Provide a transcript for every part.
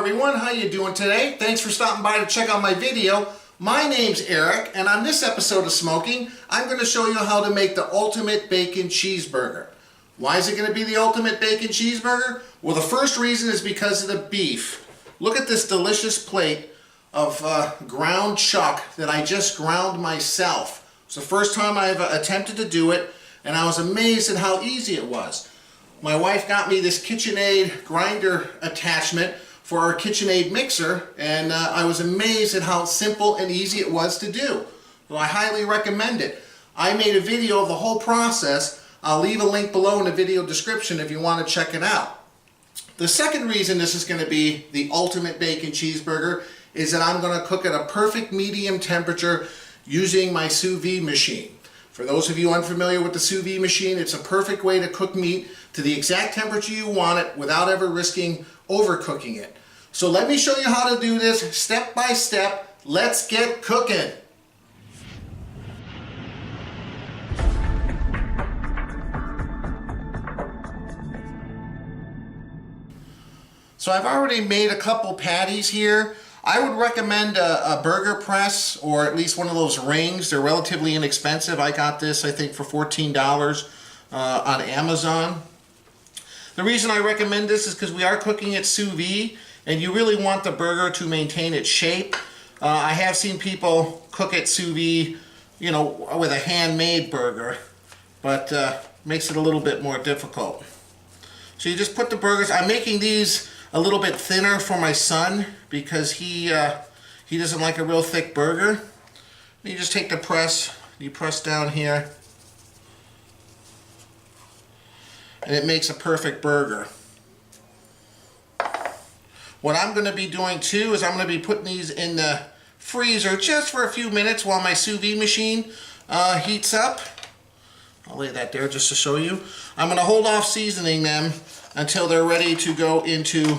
everyone, how you doing today? Thanks for stopping by to check out my video. My name's Eric, and on this episode of Smo'King, I'm going to show you how to make the ultimate bacon cheeseburger. Why is it going to be the ultimate bacon cheeseburger? Well, the first reason is because of the beef. Look at this delicious plate of ground chuck that I just ground myself. It's the first time I've attempted to do it, and I was amazed at how easy it was. My wife got me this KitchenAid grinder attachment for our KitchenAid mixer, and I was amazed at how simple and easy it was to do. So I highly recommend it. I made a video of the whole process. I'll leave a link below in the video description if you want to check it out. The second reason this is going to be the ultimate bacon cheeseburger is that I'm going to cook at a perfect medium temperature using my sous vide machine. For those of you unfamiliar with the sous vide machine, it's a perfect way to cook meat to the exact temperature you want it without ever risking overcooking it. So let me show you how to do this step by step. Let's get cooking. So I've already made a couple patties here. I would recommend a burger press, or at least one of those rings. They're relatively inexpensive. I got this, I think, for $14 on Amazon. The reason I recommend this is because we are cooking at sous vide, and you really want the burger to maintain its shape. I have seen people cook at sous vide, you know, with a handmade burger, but makes it a little bit more difficult. So you just put the burgers. I'm making these a little bit thinner for my son because he doesn't like a real thick burger. You just take the press, you press down here, and it makes a perfect burger. What I'm going to be doing too is I'm going to be putting these in the freezer just for a few minutes while my sous vide machine heats up. I'll lay that there just to show you. I'm going to hold off seasoning them until they're ready to go into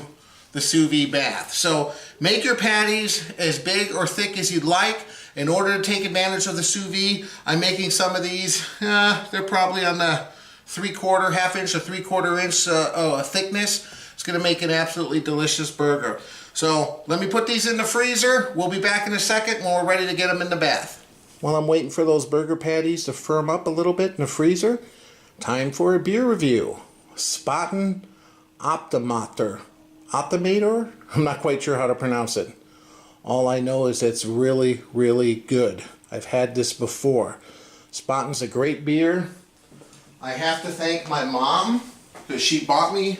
the sous vide bath. So make your patties as big or thick as you'd like. In order to take advantage of the sous vide, I'm making some of these, they're probably on the half inch or 3/4 inch thickness. It's going to make an absolutely delicious burger. So let me put these in the freezer. We'll be back in a second when we're ready to get them in the bath. While I'm waiting for those burger patties to firm up a little bit in the freezer, time for a beer review. Spaten Optimator. Optimator? I'm not quite sure how to pronounce it. All I know is it's really, really good. I've had this before. Spaten's a great beer. I have to thank my mom because she bought me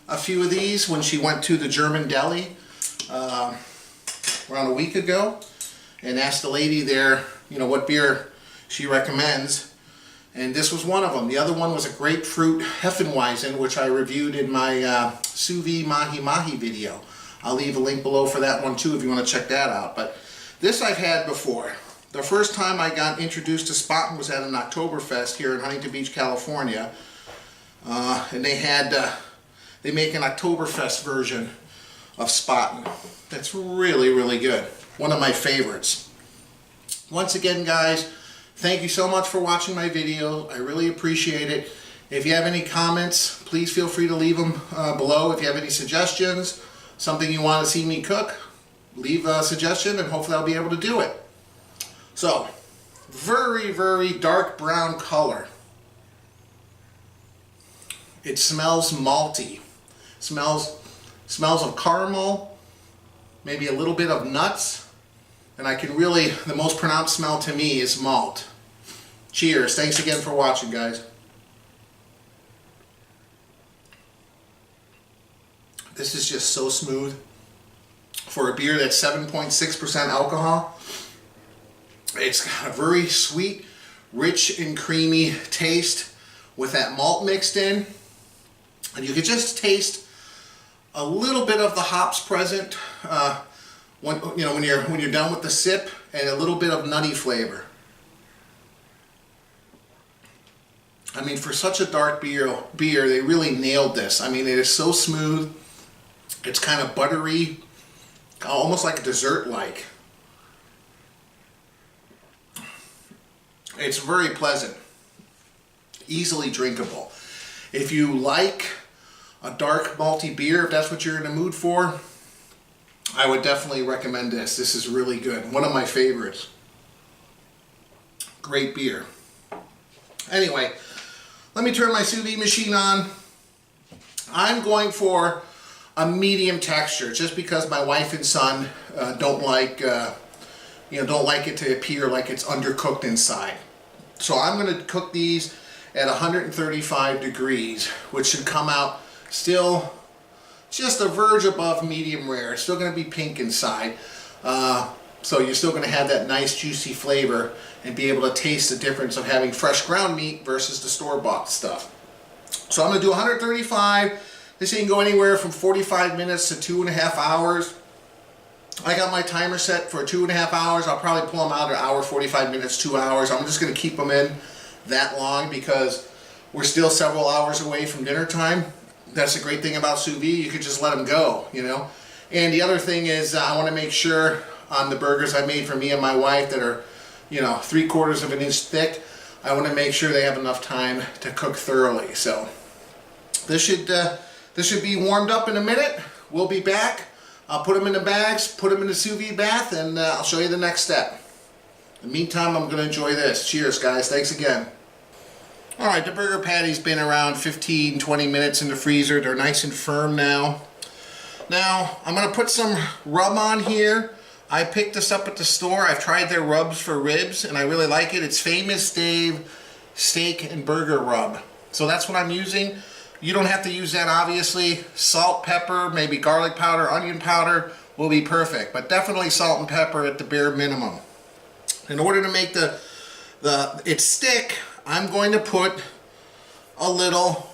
a few of these when she went to the German deli around a week ago and asked the lady there, you know, what beer she recommends. And this was one of them. The other one was a grapefruit Hefeweizen, which I reviewed in my sous vide mahi mahi video. I'll leave a link below for that one too if you want to check that out. But this I've had before. The first time I got introduced to Spaten was at an Oktoberfest here in Huntington Beach, California. And they make an Oktoberfest version of Spaten. That's really, really good. One of my favorites. Once again, guys, thank you so much for watching my video. I really appreciate it. If you have any comments, please feel free to leave them below. If you have any suggestions, something you want to see me cook, leave a suggestion and hopefully I'll be able to do it. So, very, very dark brown color. It smells malty. Smells of caramel, maybe a little bit of nuts, and I can really, the most pronounced smell to me is malt. Cheers. Thanks again for watching, guys. This is just so smooth. For a beer that's 7.6% alcohol, it's got a very sweet, rich and creamy taste with that malt mixed in. And you can just taste a little bit of the hops present when you're done with the sip, and a little bit of nutty flavor. I mean, for such a dark beer, they really nailed this. I mean, it is so smooth. It's kind of buttery, almost like a dessert-like. It's very pleasant, easily drinkable. If you like a dark malty beer, if that's what you're in the mood for, I would definitely recommend this. This is really good. One of my favorites. Great beer. Anyway, let me turn my sous vide machine on. I'm going for a medium texture, just because my wife and son don't like it to appear like it's undercooked inside. So I'm going to cook these at 135 degrees, which should come out still just a verge above medium rare. It's still going to be pink inside, so you're still going to have that nice juicy flavor and be able to taste the difference of having fresh ground meat versus the store-bought stuff. So I'm going to do 135. This can go anywhere from 45 minutes to 2.5 hours. I got my timer set for 2.5 hours. I'll probably pull them out an hour, 45 minutes, 2 hours. I'm just going to keep them in that long because we're still several hours away from dinner time. That's the great thing about sous vide. You can just let them go, you know. And the other thing is I want to make sure on the burgers I made for me and my wife that are, you know, 3/4 of an inch thick, I want to make sure they have enough time to cook thoroughly. So this should be warmed up in a minute. We'll be back. I'll put them in the bags, put them in the sous vide bath, and I'll show you the next step. In the meantime, I'm going to enjoy this. Cheers, guys. Thanks again. Alright, the burger patty's been around 15-20 minutes in the freezer. They're nice and firm now. Now, I'm going to put some rub on here. I picked this up at the store. I've tried their rubs for ribs, and I really like it. It's Famous Dave Steak and Burger Rub. So that's what I'm using. You don't have to use that, obviously. Salt, pepper, maybe garlic powder, onion powder will be perfect. But definitely salt and pepper at the bare minimum. In order to make it stick, I'm going to put a little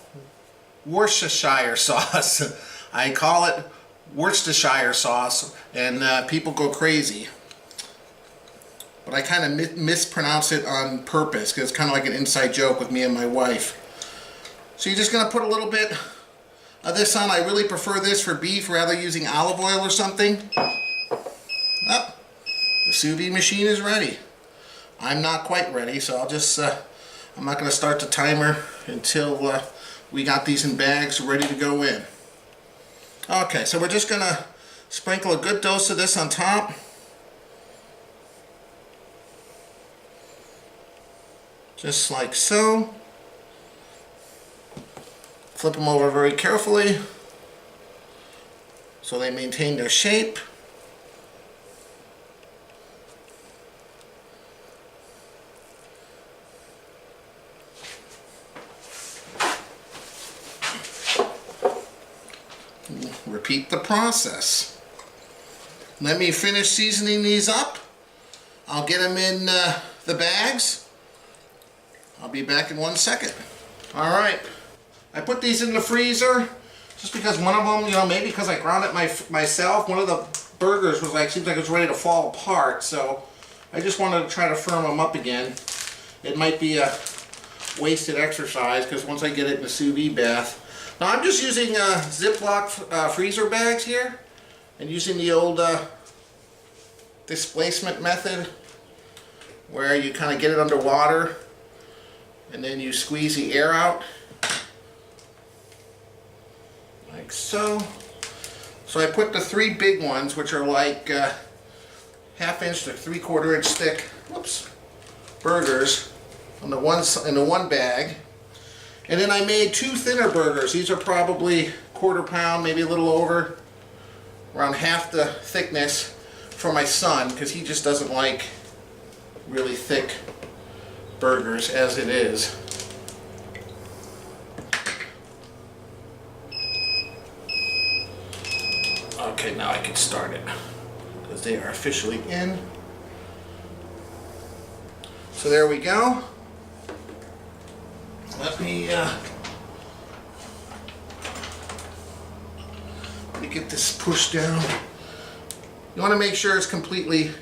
Worcestershire sauce. I call it Worcestershire sauce, and people go crazy. But I kind of mispronounce it on purpose because it's kind of like an inside joke with me and my wife. So you're just going to put a little bit of this on. I really prefer this for beef rather using olive oil or something. Oh, the sous vide machine is ready. I'm not quite ready, so I'm not going to start the timer until we got these in bags ready to go in. Okay, so we're just going to sprinkle a good dose of this on top. Just like so. Flip them over very carefully so they maintain their shape. Repeat the process. Let me finish seasoning these up. I'll get them in the bags. I'll be back in 1 second. Alright, I put these in the freezer just because one of them, you know, maybe because I ground it myself, one of the burgers was like, seems like it was ready to fall apart, so I just wanted to try to firm them up again. It might be a wasted exercise because once I get it in the sous vide bath. Now I'm just using Ziploc freezer bags here and using the old displacement method where you kind of get it underwater and then you squeeze the air out like so. So I put the 3 big ones, which are like 1/2 inch to 3/4 inch thick, whoops, burgers in the one bag. And then I made 2 thinner burgers. These are probably 1/4 pound, maybe a little over, around half the thickness for my son, because he just doesn't like really thick burgers as it is. Okay, now I can start it because they are officially in. So there we go. Let me get this pushed down. You want to make sure it's completely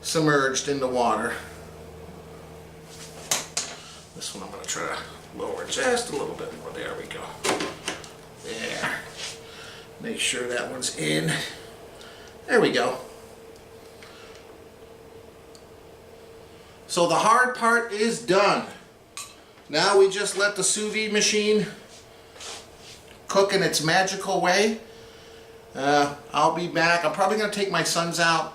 submerged in the water. This one I'm going to try to lower just a little bit more. There we go. There. Make sure that one's in. There we go. So the hard part is done. Now we just let the sous vide machine cook in its magical way. I'll be back. I'm probably going to take my sons out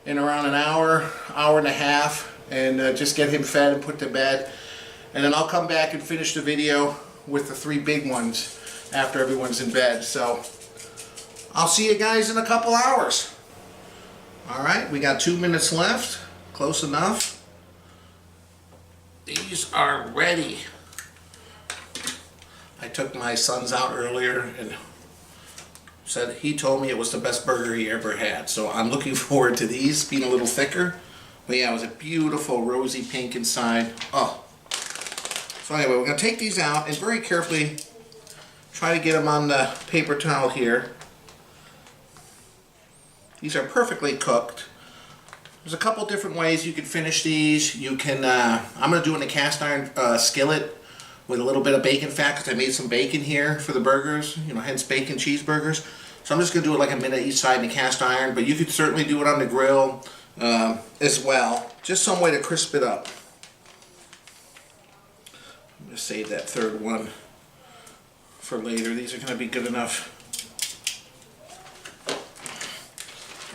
in around an hour, hour and a half, and just get him fed and put to bed. And then I'll come back and finish the video with the 3 big ones after everyone's in bed. So I'll see you guys in a couple hours. Alright, we got 2 minutes left. Close enough. These are ready. I took my sons out earlier and said he told me it was the best burger he ever had. So I'm looking forward to these being a little thicker. But yeah, it was a beautiful rosy pink inside. Oh. So anyway, we're going to take these out and very carefully try to get them on the paper towel here. These are perfectly cooked. There's a couple different ways you can finish these. You can, I'm going to do it in a cast iron skillet with a little bit of bacon fat because I made some bacon here for the burgers, you know, hence Bacon Cheeseburgers. So I'm just going to do it like a minute each side in the cast iron, but you could certainly do it on the grill as well. Just some way to crisp it up. I'm going to save that third one for later. These are going to be good enough.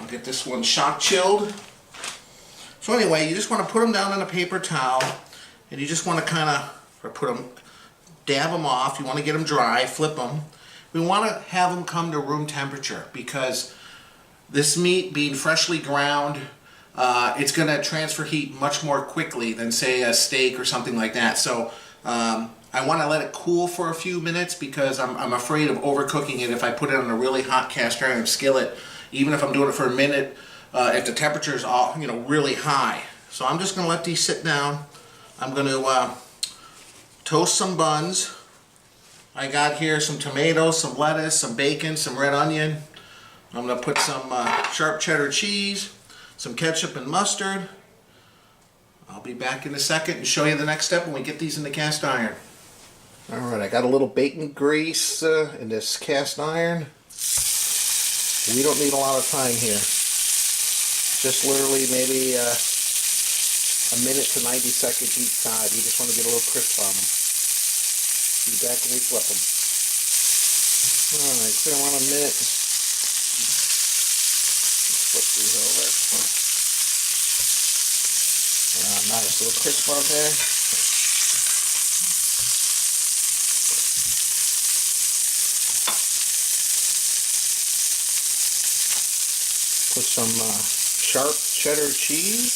I'll get this one shock chilled. So anyway, you just want to put them down on a paper towel, and you just want to kind of put them, dab them off. You want to get them dry, flip them. We want to have them come to room temperature because this meat being freshly ground, it's going to transfer heat much more quickly than say a steak or something like that. So I want to let it cool for a few minutes because I'm afraid of overcooking it if I put it on a really hot cast iron skillet. Even if I'm doing it for a minute, if the temperature is all, you know, really high. So I'm just going to let these sit down. I'm going to toast some buns. I got here some tomatoes, some lettuce, some bacon, some red onion. I'm going to put some sharp cheddar cheese, some ketchup and mustard. I'll be back in a second and show you the next step when we get these in the cast iron. Alright, I got a little bacon grease in this cast iron. We don't need a lot of time here. Just literally maybe a minute to 90 seconds each side. You just want to get a little crisp on them. Be back when we flip them. Alright, it's been around a minute. Let's flip these over. Nice little crisp on there. Put some sharp cheddar cheese.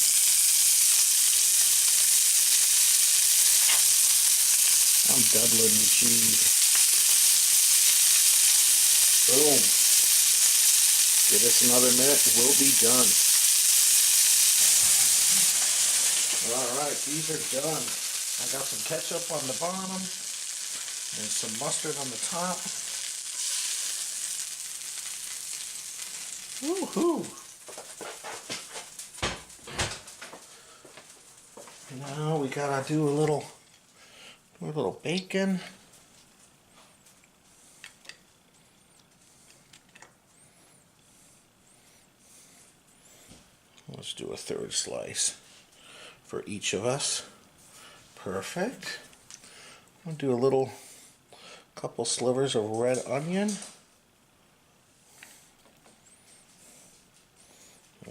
I'm doubling the cheese. Boom. Give this another minute, we'll be done. Alright, these are done. I got some ketchup on the bottom and some mustard on the top. Woohoo! Now we gotta do a little bacon. Let's do a third slice for each of us. Perfect. I'll do a couple slivers of red onion.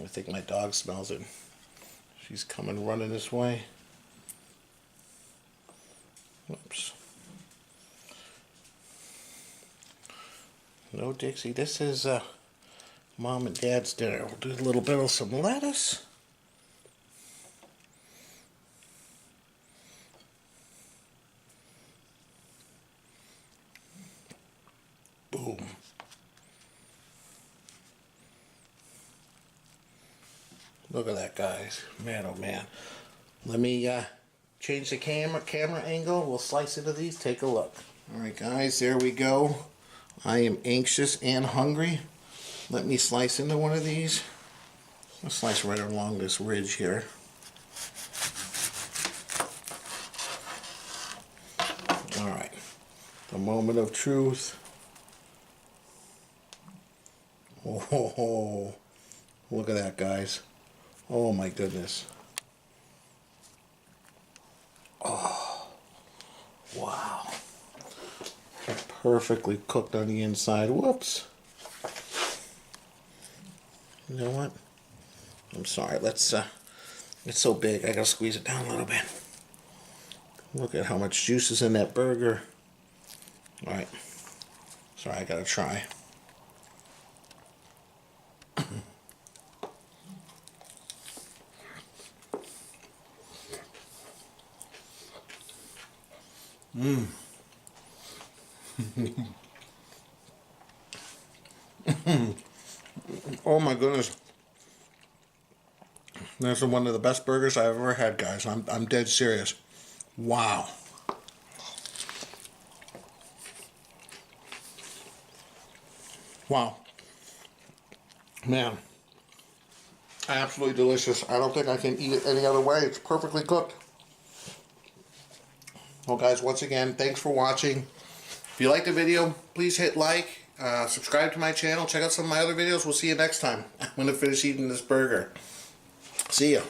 I think my dog smells it. She's coming running this way. Whoops. No, Dixie, this is Mom and Dad's dinner. We'll do a little bit of some lettuce. Boom. Look at that, guys. Man, oh man. Let me change the camera angle. We'll slice into these. Take a look. Alright guys, there we go. I am anxious and hungry. Let me slice into one of these. I'll slice right along this ridge here. Alright. The moment of truth. Oh, look at that, guys. Oh my goodness. Oh, wow. Perfectly cooked on the inside. Whoops. You know what? I'm sorry. Let's. It's so big. I gotta squeeze it down a little bit. Look at how much juice is in that burger. All right. Sorry, I gotta try. Mmm. Oh my goodness. That's one of the best burgers I've ever had, guys. I'm dead serious. Wow. Wow. Man. Absolutely delicious. I don't think I can eat it any other way. It's perfectly cooked. Well, guys, once again, thanks for watching. If you liked the video, please hit like, subscribe to my channel, check out some of my other videos. We'll see you next time. I'm going to finish eating this burger. See ya.